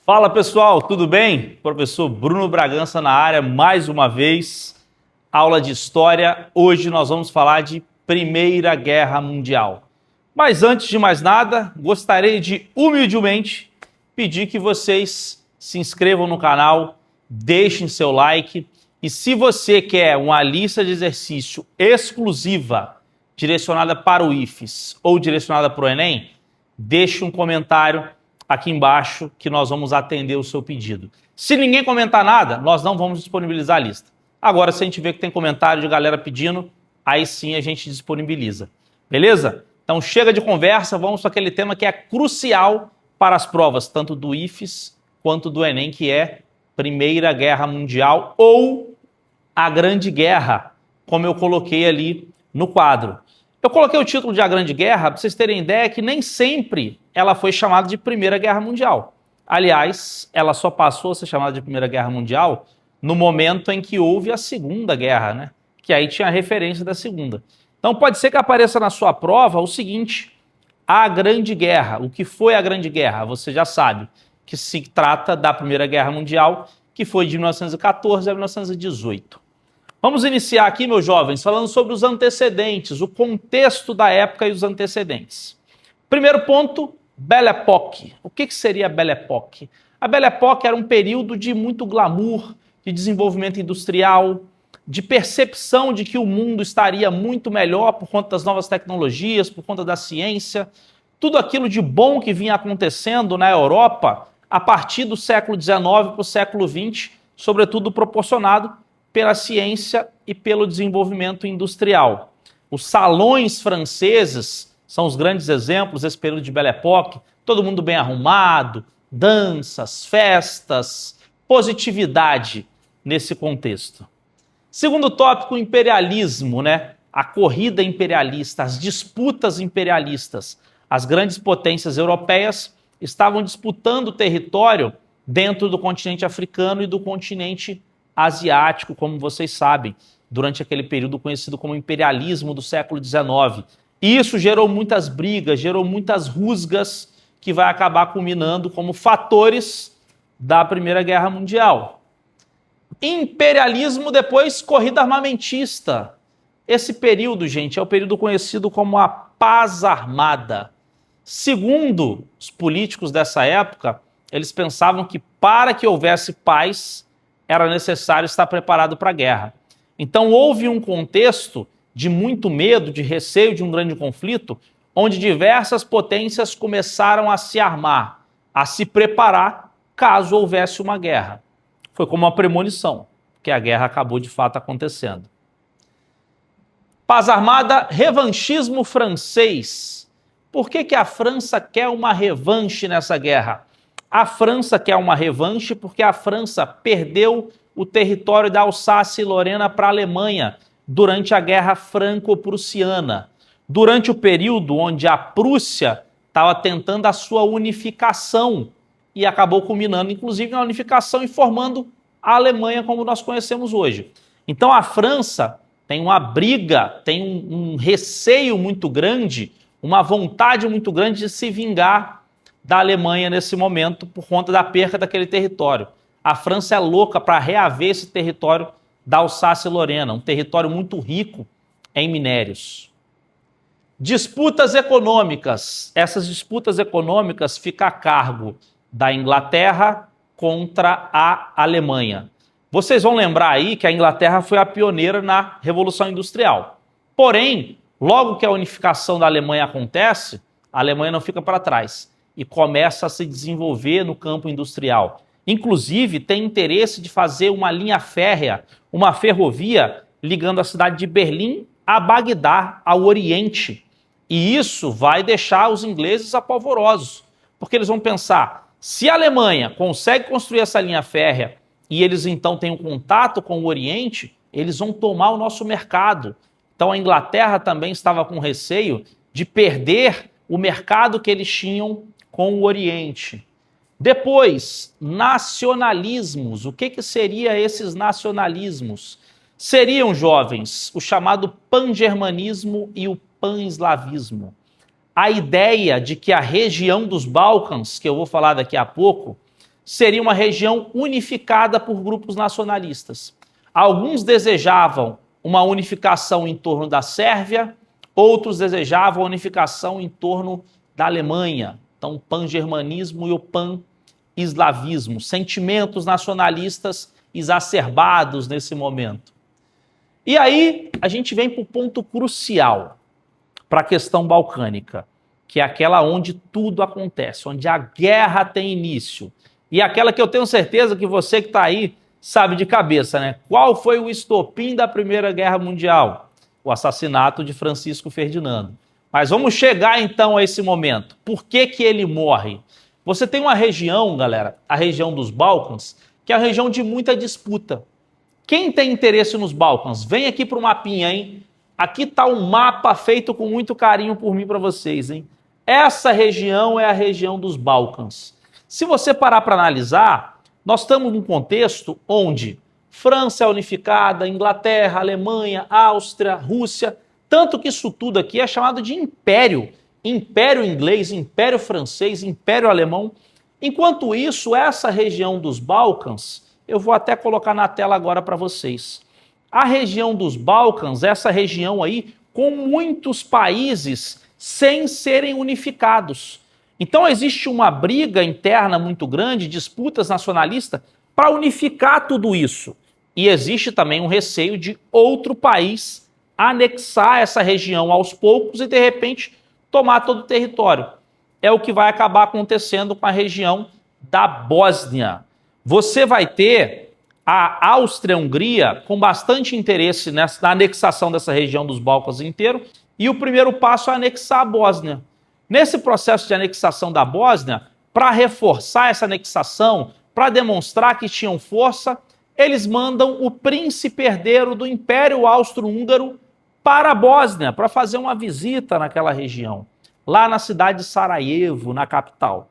Fala pessoal, tudo bem? Professor Bruno Bragança na área, mais uma vez, aula de História. Hoje nós vamos falar de Primeira Guerra Mundial. Mas antes de mais nada, gostaria de humildemente pedir que vocês se inscrevam no canal, deixem seu like e se você quer uma lista de exercício exclusiva direcionada para o IFES ou direcionada para o Enem, deixe um comentário aqui embaixo que nós vamos atender o seu pedido. Se ninguém comentar nada, nós não vamos disponibilizar a lista. Agora, se a gente vê que tem comentário de galera pedindo, aí sim a gente disponibiliza. Beleza? Então chega de conversa, vamos para aquele tema que é crucial para as provas, tanto do IFES quanto do Enem, que é Primeira Guerra Mundial ou a Grande Guerra, como eu coloquei ali no quadro. Eu coloquei o título de A Grande Guerra para vocês terem ideia que nem sempre ela foi chamada de Primeira Guerra Mundial. Aliás, ela só passou a ser chamada de Primeira Guerra Mundial no momento em que houve a Segunda Guerra, né? Que aí tinha a referência da Segunda. Então pode ser que apareça na sua prova o seguinte: a Grande Guerra. O que foi a Grande Guerra? Você já sabe que se trata da Primeira Guerra Mundial, que foi de 1914 a 1918. Vamos iniciar aqui, meus jovens, falando sobre os antecedentes, o contexto da época e os antecedentes. Primeiro ponto, Belle Époque. O que seria a Belle Époque? A Belle Époque era um período de muito glamour, de desenvolvimento industrial, de percepção de que o mundo estaria muito melhor por conta das novas tecnologias, por conta da ciência. Tudo aquilo de bom que vinha acontecendo na Europa a partir do século XIX para o século XX, sobretudo proporcionado pela ciência e pelo desenvolvimento industrial. Os salões franceses são os grandes exemplos desse período de Belle Époque, todo mundo bem arrumado, danças, festas, positividade nesse contexto. Segundo tópico, imperialismo, né? A corrida imperialista, as disputas imperialistas. As grandes potências europeias estavam disputando território dentro do continente africano e do continente asiático, como vocês sabem, durante aquele período conhecido como imperialismo do século XIX. Isso gerou muitas brigas, gerou muitas rusgas, que vai acabar culminando como fatores da Primeira Guerra Mundial. Imperialismo, depois corrida armamentista. Esse período, gente, é o período conhecido como a Paz Armada. Segundo os políticos dessa época, eles pensavam que para que houvesse paz, era necessário estar preparado para a guerra. Então houve um contexto de muito medo, de receio de um grande conflito, onde diversas potências começaram a se armar, a se preparar caso houvesse uma guerra. Foi como uma premonição, que a guerra acabou de fato acontecendo. Paz Armada, revanchismo francês. Por que a França quer uma revanche nessa guerra? A França quer uma revanche porque a França perdeu o território da Alsácia e Lorena para a Alemanha durante a Guerra Franco-Prussiana. Durante o período onde a Prússia estava tentando a sua unificação e acabou culminando, inclusive, na unificação e formando a Alemanha como nós conhecemos hoje. Então a França tem uma briga, tem um receio muito grande, uma vontade muito grande de se vingar da Alemanha nesse momento por conta da perca daquele território. A França é louca para reaver esse território da Alsácia e Lorena, um território muito rico em minérios. Disputas econômicas. Essas disputas econômicas ficam a cargo da Inglaterra contra a Alemanha. Vocês vão lembrar aí que a Inglaterra foi a pioneira na Revolução Industrial. Porém, logo que a unificação da Alemanha acontece, a Alemanha não fica para trás e começa a se desenvolver no campo industrial. Inclusive, tem interesse de fazer uma linha férrea, uma ferrovia, ligando a cidade de Berlim a Bagdá, ao Oriente. E isso vai deixar os ingleses apavorosos, porque eles vão pensar, se a Alemanha consegue construir essa linha férrea e eles então têm um contato com o Oriente, eles vão tomar o nosso mercado. Então a Inglaterra também estava com receio de perder o mercado que eles tinham com o Oriente. Depois, nacionalismos. O que seria esses nacionalismos? Seriam, jovens, o chamado pan-germanismo e o pan-eslavismo. A ideia de que a região dos Balcãs, que eu vou falar daqui a pouco, seria uma região unificada por grupos nacionalistas. Alguns desejavam uma unificação em torno da Sérvia, outros desejavam a unificação em torno da Alemanha. Então, o pan-germanismo e o pan-eslavismo, sentimentos nacionalistas exacerbados nesse momento. E aí, a gente vem para o ponto crucial para a questão balcânica, que é aquela onde tudo acontece, onde a guerra tem início. E aquela que eu tenho certeza que você que está aí sabe de cabeça, né? Qual foi o estopim da Primeira Guerra Mundial? O assassinato de Francisco Ferdinando. Mas vamos chegar então a esse momento. Por que que ele morre? Você tem uma região, galera, a região dos Balcãs, que é uma região de muita disputa. Quem tem interesse nos Balcãs? Vem aqui para o mapinha, hein? Aqui está um mapa feito com muito carinho por mim para vocês, hein? Essa região é a região dos Balcãs. Se você parar para analisar, nós estamos num contexto onde França é unificada, Inglaterra, Alemanha, Áustria, Rússia, tanto que isso tudo aqui é chamado de império. Império inglês, império francês, império alemão. Enquanto isso, essa região dos Balcãs, eu vou até colocar na tela agora para vocês. A região dos Balcãs, essa região aí, com muitos países sem serem unificados. Então existe uma briga interna muito grande, disputas nacionalistas, para unificar tudo isso. E existe também um receio de outro país anexar essa região aos poucos e, de repente, tomar todo o território. É o que vai acabar acontecendo com a região da Bósnia. Você vai ter a Áustria-Hungria com bastante interesse na anexação dessa região dos Balcãs inteiro, e o primeiro passo é anexar a Bósnia. Nesse processo de anexação da Bósnia, para reforçar essa anexação, para demonstrar que tinham força, eles mandam o príncipe herdeiro do Império Austro-Húngaro para a Bósnia, para fazer uma visita naquela região, lá na cidade de Sarajevo, na capital.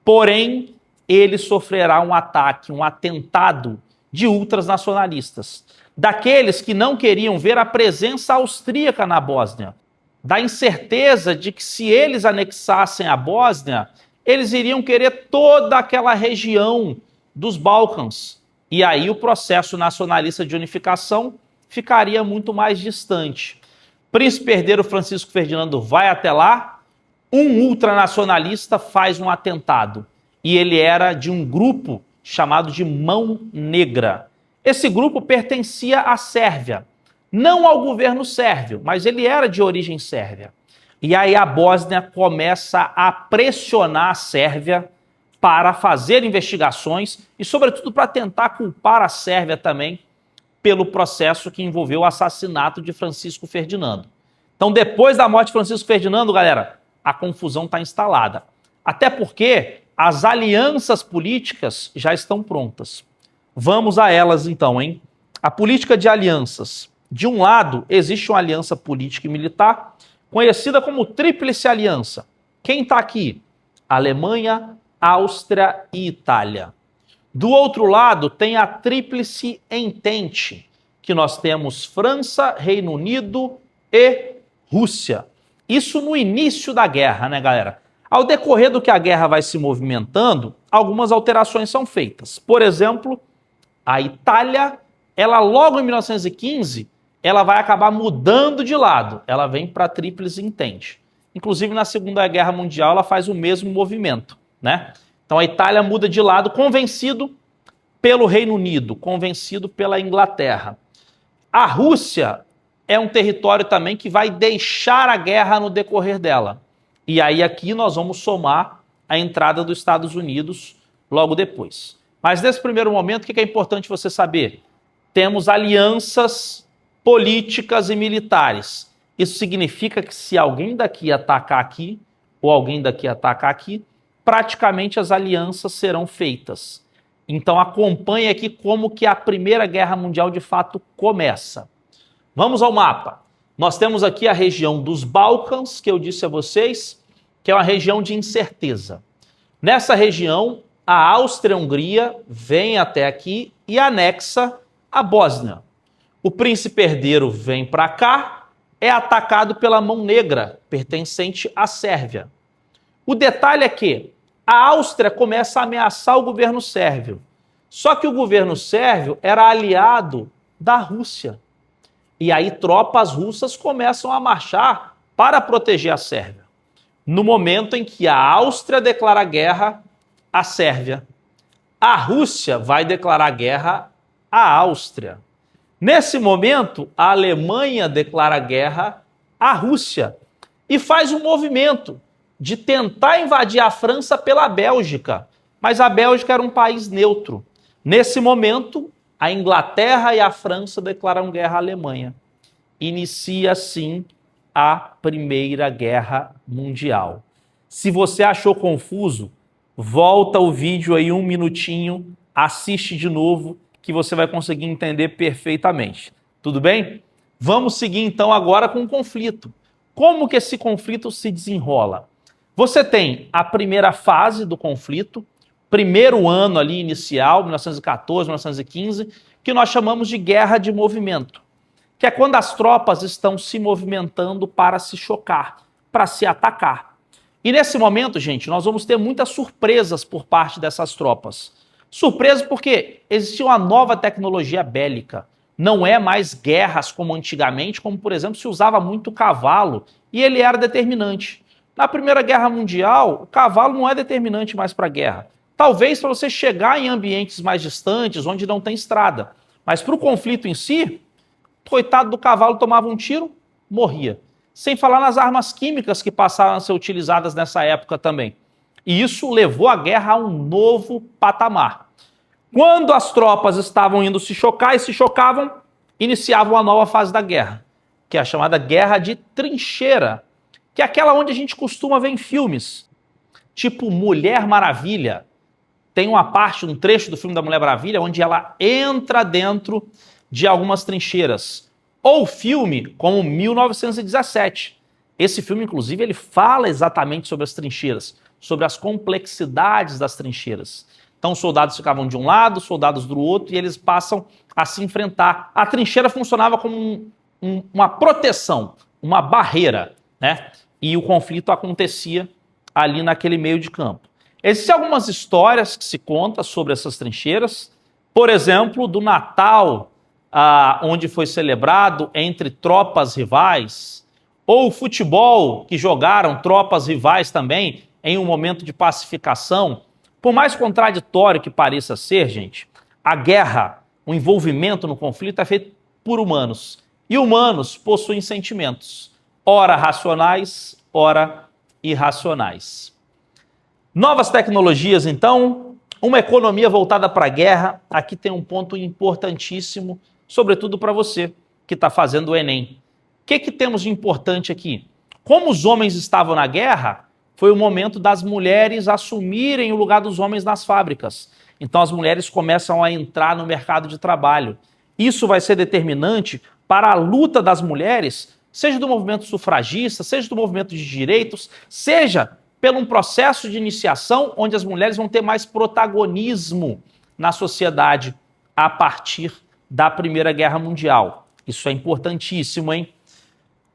Porém, ele sofrerá um ataque, um atentado de ultranacionalistas, daqueles que não queriam ver a presença austríaca na Bósnia, da incerteza de que se eles anexassem a Bósnia, eles iriam querer toda aquela região dos Balcãs. E aí o processo nacionalista de unificação ficaria muito mais distante. Príncipe herdeiro Francisco Ferdinando vai até lá, um ultranacionalista faz um atentado. E ele era de um grupo chamado de Mão Negra. Esse grupo pertencia à Sérvia, não ao governo sérvio, mas ele era de origem sérvia. E aí a Bósnia começa a pressionar a Sérvia para fazer investigações e, sobretudo, para tentar culpar a Sérvia também pelo processo que envolveu o assassinato de Francisco Ferdinando. Então, depois da morte de Francisco Ferdinando, galera, a confusão está instalada. Até porque as alianças políticas já estão prontas. Vamos a elas então, hein? A política de alianças. De um lado, existe uma aliança política e militar, conhecida como Tríplice Aliança. Quem está aqui? Alemanha, Áustria e Itália. Do outro lado, tem a Tríplice Entente, que nós temos França, Reino Unido e Rússia. Isso no início da guerra, né, galera? Ao decorrer do que a guerra vai se movimentando, algumas alterações são feitas. Por exemplo, a Itália, ela logo em 1915, ela vai acabar mudando de lado. Ela vem para a Tríplice Entente. Inclusive, na Segunda Guerra Mundial, ela faz o mesmo movimento, né? Então, a Itália muda de lado, convencido pelo Reino Unido, convencido pela Inglaterra. A Rússia é um território também que vai deixar a guerra no decorrer dela. E aí aqui nós vamos somar a entrada dos Estados Unidos logo depois. Mas nesse primeiro momento, o que é importante você saber? Temos alianças políticas e militares. Isso significa que se alguém daqui atacar aqui, ou alguém daqui atacar aqui, praticamente as alianças serão feitas. Então acompanhe aqui como que a Primeira Guerra Mundial de fato começa. Vamos ao mapa. Nós temos aqui a região dos Balcãs, que eu disse a vocês, que é uma região de incerteza. Nessa região, a Áustria-Hungria vem até aqui e anexa a Bósnia. O príncipe herdeiro vem para cá, é atacado pela Mão Negra, pertencente à Sérvia. O detalhe é que a Áustria começa a ameaçar o governo sérvio. Só que o governo sérvio era aliado da Rússia. E aí tropas russas começam a marchar para proteger a Sérvia. No momento em que a Áustria declara guerra à Sérvia, a Rússia vai declarar guerra à Áustria. Nesse momento, a Alemanha declara guerra à Rússia e faz um movimento de tentar invadir a França pela Bélgica, mas a Bélgica era um país neutro. Nesse momento, a Inglaterra e a França declaram guerra à Alemanha. Inicia, assim, a Primeira Guerra Mundial. Se você achou confuso, volta o vídeo aí 1 minutinho, assiste de novo, que você vai conseguir entender perfeitamente. Tudo bem? Vamos seguir então agora com o conflito. Como que esse conflito se desenrola? Você tem a primeira fase do conflito, primeiro ano ali inicial, 1914, 1915, que nós chamamos de guerra de movimento, que é quando as tropas estão se movimentando para se chocar, para se atacar. E nesse momento, gente, nós vamos ter muitas surpresas por parte dessas tropas. Surpresa porque existia uma nova tecnologia bélica. Não é mais guerras como antigamente, como, por exemplo, se usava muito cavalo e ele era determinante. Na Primeira Guerra Mundial, o cavalo não é determinante mais para a guerra. Talvez para você chegar em ambientes mais distantes, onde não tem estrada. Mas para o conflito em si, coitado do cavalo tomava um tiro, morria. Sem falar nas armas químicas que passaram a ser utilizadas nessa época também. E isso levou a guerra a um novo patamar. Quando as tropas estavam indo se chocar e se chocavam, iniciava uma nova fase da guerra, que é a chamada Guerra de Trincheira, que é aquela onde a gente costuma ver em filmes, tipo Mulher Maravilha. Tem uma parte, um trecho do filme da Mulher Maravilha, onde ela entra dentro de algumas trincheiras. Ou filme como 1917. Esse filme, inclusive, ele fala exatamente sobre as trincheiras, sobre as complexidades das trincheiras. Então, os soldados ficavam de um lado, os soldados do outro, e eles passam a se enfrentar. A trincheira funcionava como uma proteção, uma barreira, né? E o conflito acontecia ali naquele meio de campo. Existem algumas histórias que se contam sobre essas trincheiras. Por exemplo, do Natal, onde foi celebrado entre tropas rivais, ou o futebol, que jogaram tropas rivais também em um momento de pacificação. Por mais contraditório que pareça ser, gente, a guerra, o envolvimento no conflito é feito por humanos. E humanos possuem sentimentos, ora racionais, ora irracionais. Novas tecnologias, então, uma economia voltada para a guerra. Aqui tem um ponto importantíssimo, sobretudo para você que está fazendo o Enem. O que temos de importante aqui? Como os homens estavam na guerra, foi o momento das mulheres assumirem o lugar dos homens nas fábricas. Então as mulheres começam a entrar no mercado de trabalho. Isso vai ser determinante para a luta das mulheres, seja do movimento sufragista, seja do movimento de direitos, seja pelo um processo de iniciação onde as mulheres vão ter mais protagonismo na sociedade a partir da Primeira Guerra Mundial. Isso é importantíssimo, hein?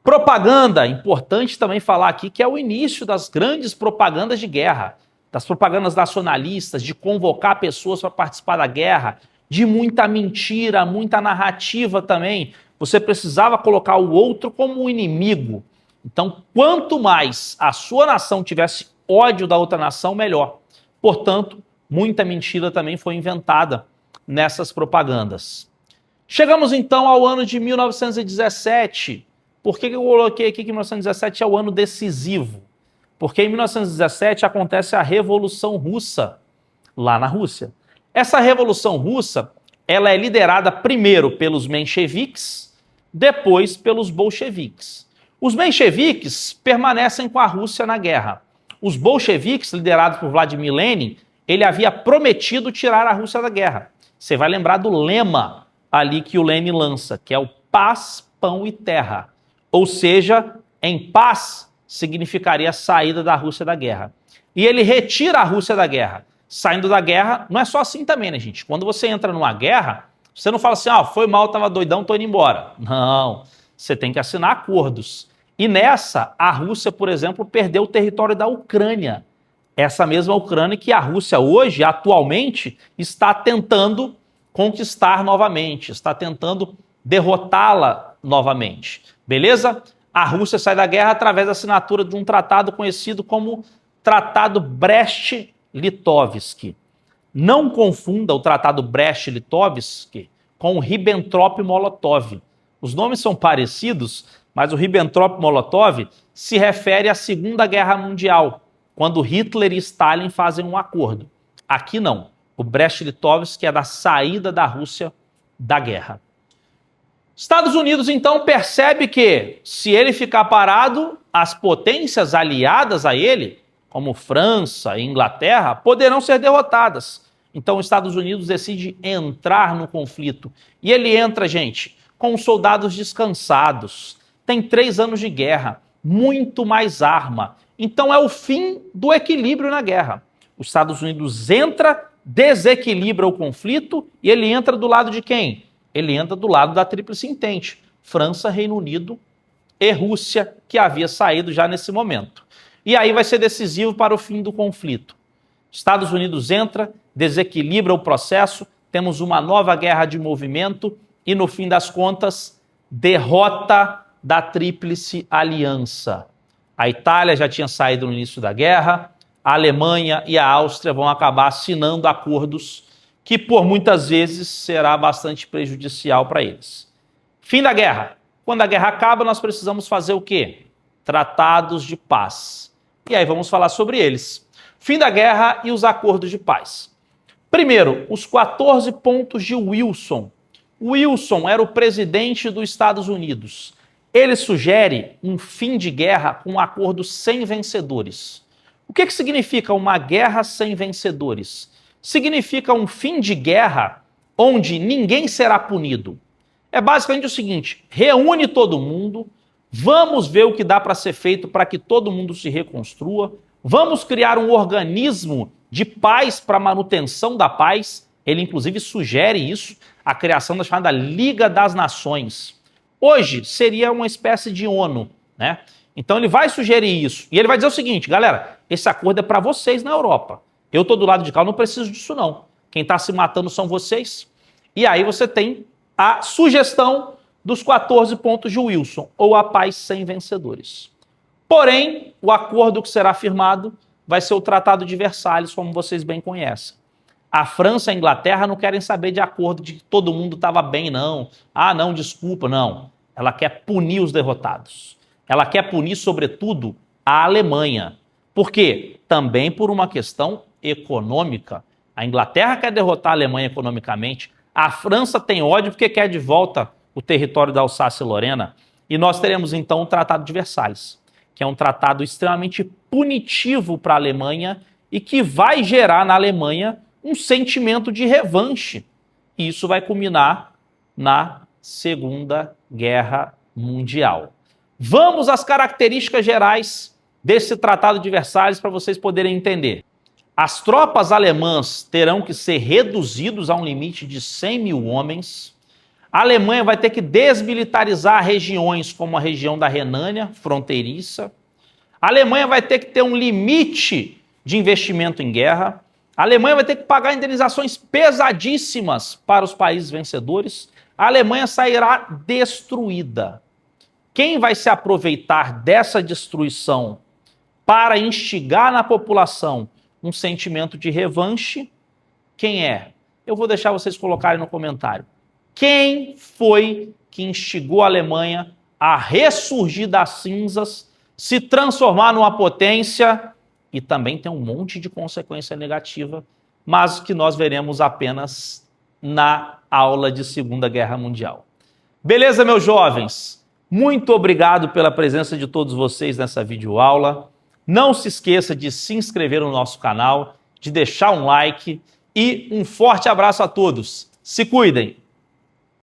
Propaganda, importante também falar aqui que é o início das grandes propagandas de guerra, das propagandas nacionalistas, de convocar pessoas para participar da guerra, de muita mentira, muita narrativa também. Você precisava colocar o outro como um inimigo. Então, quanto mais a sua nação tivesse ódio da outra nação, melhor. Portanto, muita mentira também foi inventada nessas propagandas. Chegamos então ao ano de 1917. Por que eu coloquei aqui que 1917 é o ano decisivo? Porque em 1917 acontece a Revolução Russa, lá na Rússia. Essa Revolução Russa, ela é liderada primeiro pelos mencheviques, depois pelos bolcheviques. Os mencheviques permanecem com a Rússia na guerra. Os bolcheviques, liderados por Vladimir Lenin, ele havia prometido tirar a Rússia da guerra. Você vai lembrar do lema ali que o Lenin lança, que é o paz, pão e terra. Ou seja, em paz significaria a saída da Rússia da guerra. E ele retira a Rússia da guerra. Saindo da guerra, não é só assim também, né, gente? Quando você entra numa guerra, você não fala assim, foi mal, tava doidão, tô indo embora. Não, você tem que assinar acordos. E nessa, a Rússia, por exemplo, perdeu o território da Ucrânia. Essa mesma Ucrânia que a Rússia hoje, atualmente, está tentando conquistar novamente, está tentando derrotá-la novamente. Beleza? A Rússia sai da guerra através da assinatura de um tratado conhecido como Tratado Brest-Litovsk. Não confunda o Tratado Brest-Litovsk com o Ribbentrop-Molotov. Os nomes são parecidos, mas o Ribbentrop-Molotov se refere à Segunda Guerra Mundial, quando Hitler e Stalin fazem um acordo. Aqui não. O Brest-Litovsk é da saída da Rússia da guerra. Estados Unidos, então, percebe que, se ele ficar parado, as potências aliadas a ele, como França e Inglaterra, poderão ser derrotadas. Então, os Estados Unidos decide entrar no conflito. E ele entra, gente, com soldados descansados. Tem 3 anos de guerra, muito mais arma. Então, é o fim do equilíbrio na guerra. Os Estados Unidos entra, desequilibra o conflito e ele entra do lado de quem? Ele entra do lado da Tríplice Entente, França, Reino Unido e Rússia, que havia saído já nesse momento. E aí vai ser decisivo para o fim do conflito. Estados Unidos entra, desequilibra o processo, temos uma nova guerra de movimento e, no fim das contas, derrota da Tríplice Aliança. A Itália já tinha saído no início da guerra, a Alemanha e a Áustria vão acabar assinando acordos que por muitas vezes será bastante prejudicial para eles. Fim da guerra. Quando a guerra acaba, nós precisamos fazer o quê? Tratados de paz. E aí vamos falar sobre eles. Fim da guerra e os acordos de paz. Primeiro, os 14 pontos de Wilson. Wilson era o presidente dos Estados Unidos. Ele sugere um fim de guerra com um acordo sem vencedores. O que significa uma guerra sem vencedores? Significa um fim de guerra onde ninguém será punido. É basicamente o seguinte: reúne todo mundo, vamos ver o que dá para ser feito para que todo mundo se reconstrua, vamos criar um organismo de paz para manutenção da paz. Ele, inclusive, sugere isso, a criação da chamada Liga das Nações. Hoje seria uma espécie de ONU, né? Então ele vai sugerir isso. E ele vai dizer o seguinte: galera, esse acordo é para vocês na Europa. Eu estou do lado de cá, eu não preciso disso não. Quem está se matando são vocês. E aí você tem a sugestão dos 14 pontos de Wilson, ou a paz sem vencedores. Porém, o acordo que será firmado vai ser o Tratado de Versalhes, como vocês bem conhecem. A França e a Inglaterra não querem saber de acordo de que todo mundo estava bem, não. Ah, não, desculpa, não. Ela quer punir os derrotados. Ela quer punir, sobretudo, a Alemanha. Por quê? Também por uma questão econômica. A Inglaterra quer derrotar a Alemanha economicamente. A França tem ódio porque quer de volta o território da Alsácia e Lorena. E nós teremos, então, o Tratado de Versalhes, que é um tratado extremamente punitivo para a Alemanha e que vai gerar na Alemanha um sentimento de revanche. E isso vai culminar na Segunda Guerra Mundial. Vamos às características gerais desse Tratado de Versalhes para vocês poderem entender. As tropas alemãs terão que ser reduzidos a um limite de 100 mil homens. A Alemanha vai ter que desmilitarizar regiões como a região da Renânia, fronteiriça. A Alemanha vai ter que ter um limite de investimento em guerra. A Alemanha vai ter que pagar indenizações pesadíssimas para os países vencedores. A Alemanha sairá destruída. Quem vai se aproveitar dessa destruição para instigar na população um sentimento de revanche? Quem é? Eu vou deixar vocês colocarem no comentário. Quem foi que instigou a Alemanha a ressurgir das cinzas, se transformar numa potência e também tem um monte de consequência negativa, mas que nós veremos apenas na aula de Segunda Guerra Mundial. Beleza, meus jovens? Muito obrigado pela presença de todos vocês nessa videoaula. Não se esqueça de se inscrever no nosso canal, de deixar um like e um forte abraço a todos. Se cuidem!